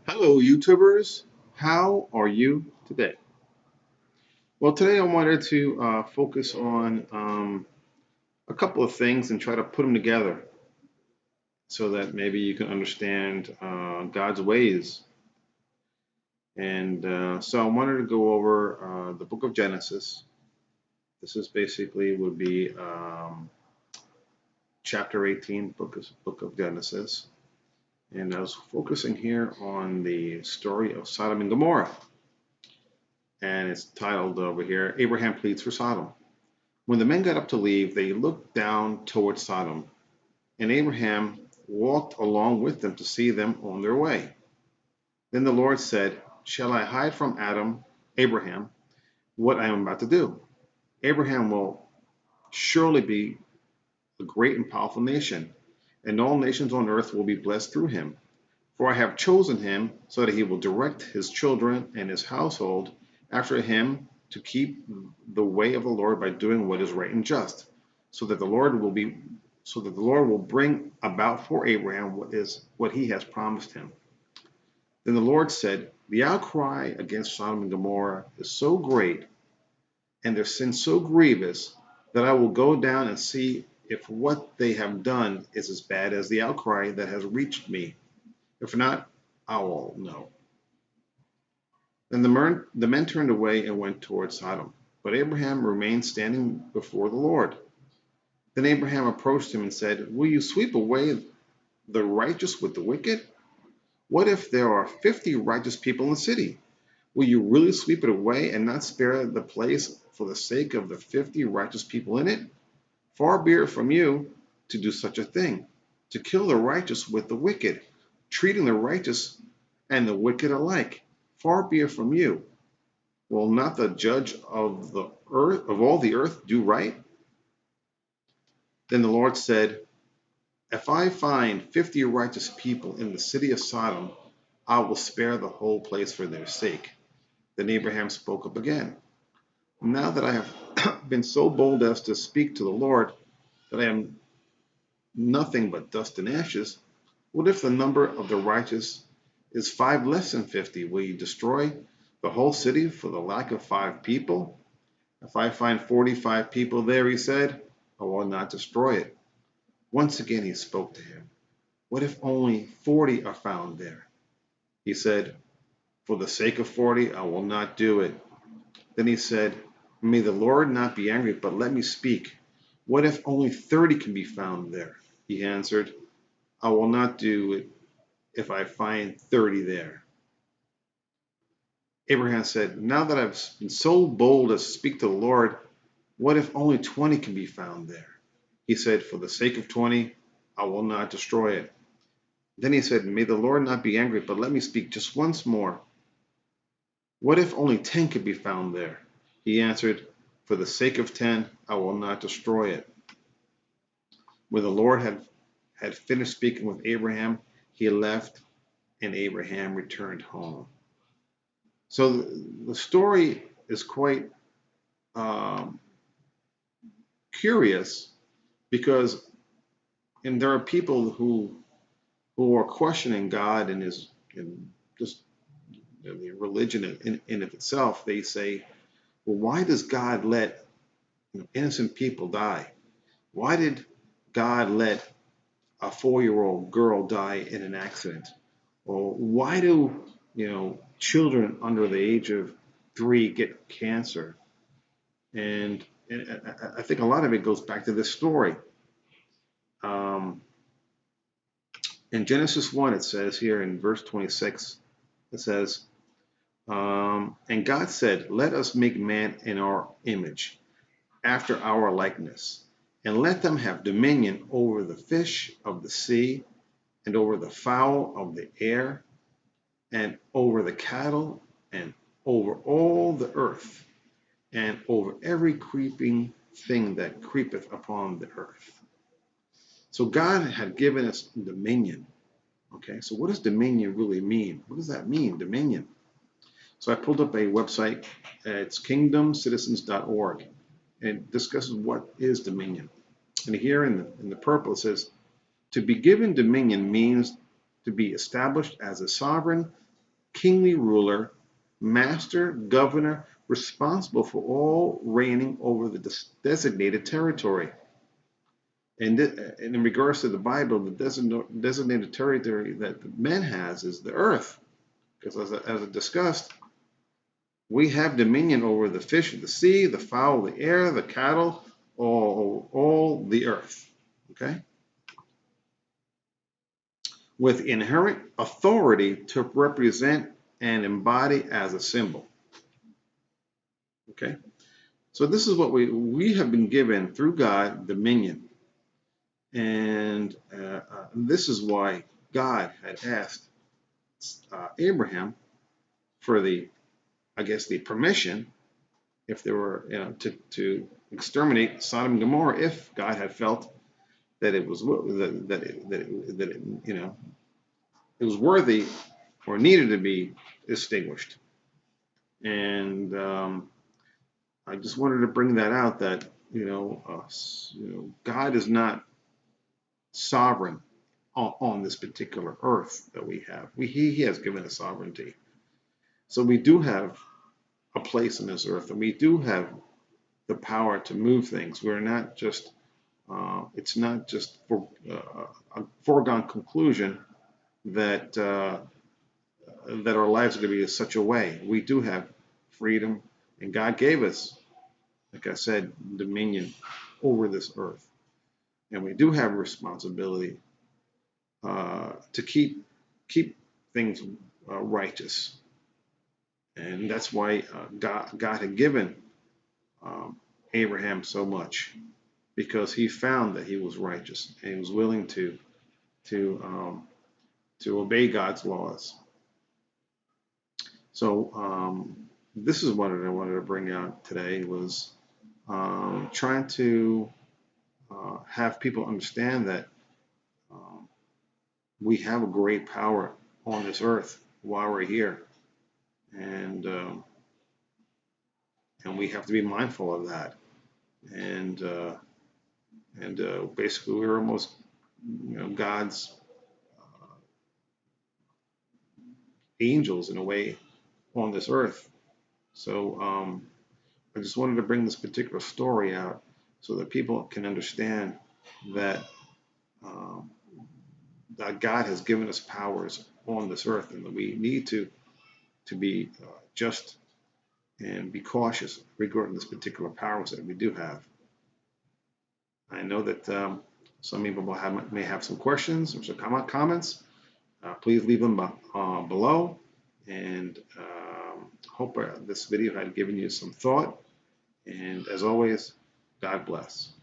Hello, YouTubers. How are you today? Well, today I wanted to focus on a couple of things and try to put them together so that maybe you can understand God's ways. And I wanted to go over the book of Genesis. This is basically would be chapter 18, book of Genesis. And I was focusing here on the story of Sodom and Gomorrah. And it's titled over here, Abraham Pleads for Sodom. When the men got up to leave, they looked down toward Sodom, and Abraham walked along with them to see them on their way. Then the Lord said, "Shall I hide from Abraham, what I am about to do? Abraham will surely be a great and powerful nation, and all nations on earth will be blessed through him. For I have chosen him so that he will direct his children and his household after him to keep the way of the Lord by doing what is right and just, so that the Lord will bring about for Abraham what he has promised him." Then the Lord said, "The outcry against Sodom and Gomorrah is so great, and their sin so grievous, that I will go down and see if what they have done is as bad as the outcry that has reached me. If not, I will know." Then the men turned away and went toward Sodom, but Abraham remained standing before the Lord. Then Abraham approached him and said, "Will you sweep away the righteous with the wicked? What if there are 50 righteous people in the city? Will you really sweep it away and not spare the place for the sake of the 50 righteous people in it? Far be it from you to do such a thing, to kill the righteous with the wicked, treating the righteous and the wicked alike. Far be it from you. Will not the judge of the earth of all the earth do right?" Then the Lord said, "If I find 50 righteous people in the city of Sodom, I will spare the whole place for their sake." Then Abraham spoke up again. "Now that I have been so bold as to speak to the Lord, that I am nothing but dust and ashes, what if the number of the righteous is 5 less than 50? Will you destroy the whole city for the lack of 5 people? If I find 45 people there," he said, "I will not destroy it." Once again he spoke to him. "What if only 40 are found there?" He said, "For the sake of 40, I will not do it." Then he said, "May the Lord not be angry, but let me speak. What if only 30 can be found there?" He answered, "I will not do it if I find 30 there." Abraham said, "Now that I've been so bold as to speak to the Lord, what if only 20 can be found there?" He said, "For the sake of 20, I will not destroy it." Then he said, "May the Lord not be angry, but let me speak just once more. What if only 10 could be found there?" He answered, "For the sake of 10, I will not destroy it." When the Lord had finished speaking with Abraham, he left, and Abraham returned home. So the story is quite um, curious because, and there are people who are questioning God and his and just the religion in of itself. They say, "Well, why does God let innocent people die? Why did God let a 4-year-old girl die in an accident? Or why do children under the age of 3 get cancer?" And I think a lot of it goes back to this story. Um, in Genesis 1, it says here in verse 26, it says, "And God said, let us make man in our image, after our likeness, and let them have dominion over the fish of the sea, and over the fowl of the air, and over the cattle, and over all the earth, and over every creeping thing that creepeth upon the earth." So God had given us dominion. Okay, so what does dominion really mean? What does that mean, dominion? So I pulled up a website. It's kingdomcitizens.org, and it discusses what is dominion. And here in the purple it says, "To be given dominion means to be established as a sovereign kingly ruler, master, governor, responsible for all reigning over the designated territory. And in regards to the Bible, the designated territory that man has is the earth. Because as I discussed, we have dominion over the fish of the sea, the fowl of the air, the cattle, all the earth. Okay? With inherent authority to represent and embody as a symbol. Okay? So this is what we have been given through God dominion. And this is why God had asked Abraham for the permission, if there were, to exterminate Sodom and Gomorrah, if God had felt that it was it was worthy or needed to be extinguished. And I just wanted to bring that out, that God is not sovereign on this particular earth that we have. He has given us sovereignty. So we do have a place in this earth, and we do have the power to move things. We're not just, it's not just for a foregone conclusion that that our lives are going to be such a way. We do have freedom, and God gave us, like I said, dominion over this earth, and we do have a responsibility to keep things righteous, and that's why God had given Abraham so much, because he found that he was righteous and he was willing to obey God's laws. So this is what I wanted to bring out today, was trying to have people understand that we have a great power on this earth while we're here, and we have to be mindful of that. And basically, we're almost, God's angels in a way on this earth. So I just wanted to bring this particular story out so that people can understand that that God has given us powers on this earth, and that we need to be just and be cautious regarding this particular powers that we do have. I know that some people may have some questions or some comments. Please leave them below, and hope this video had given you some thought. And as always, God bless.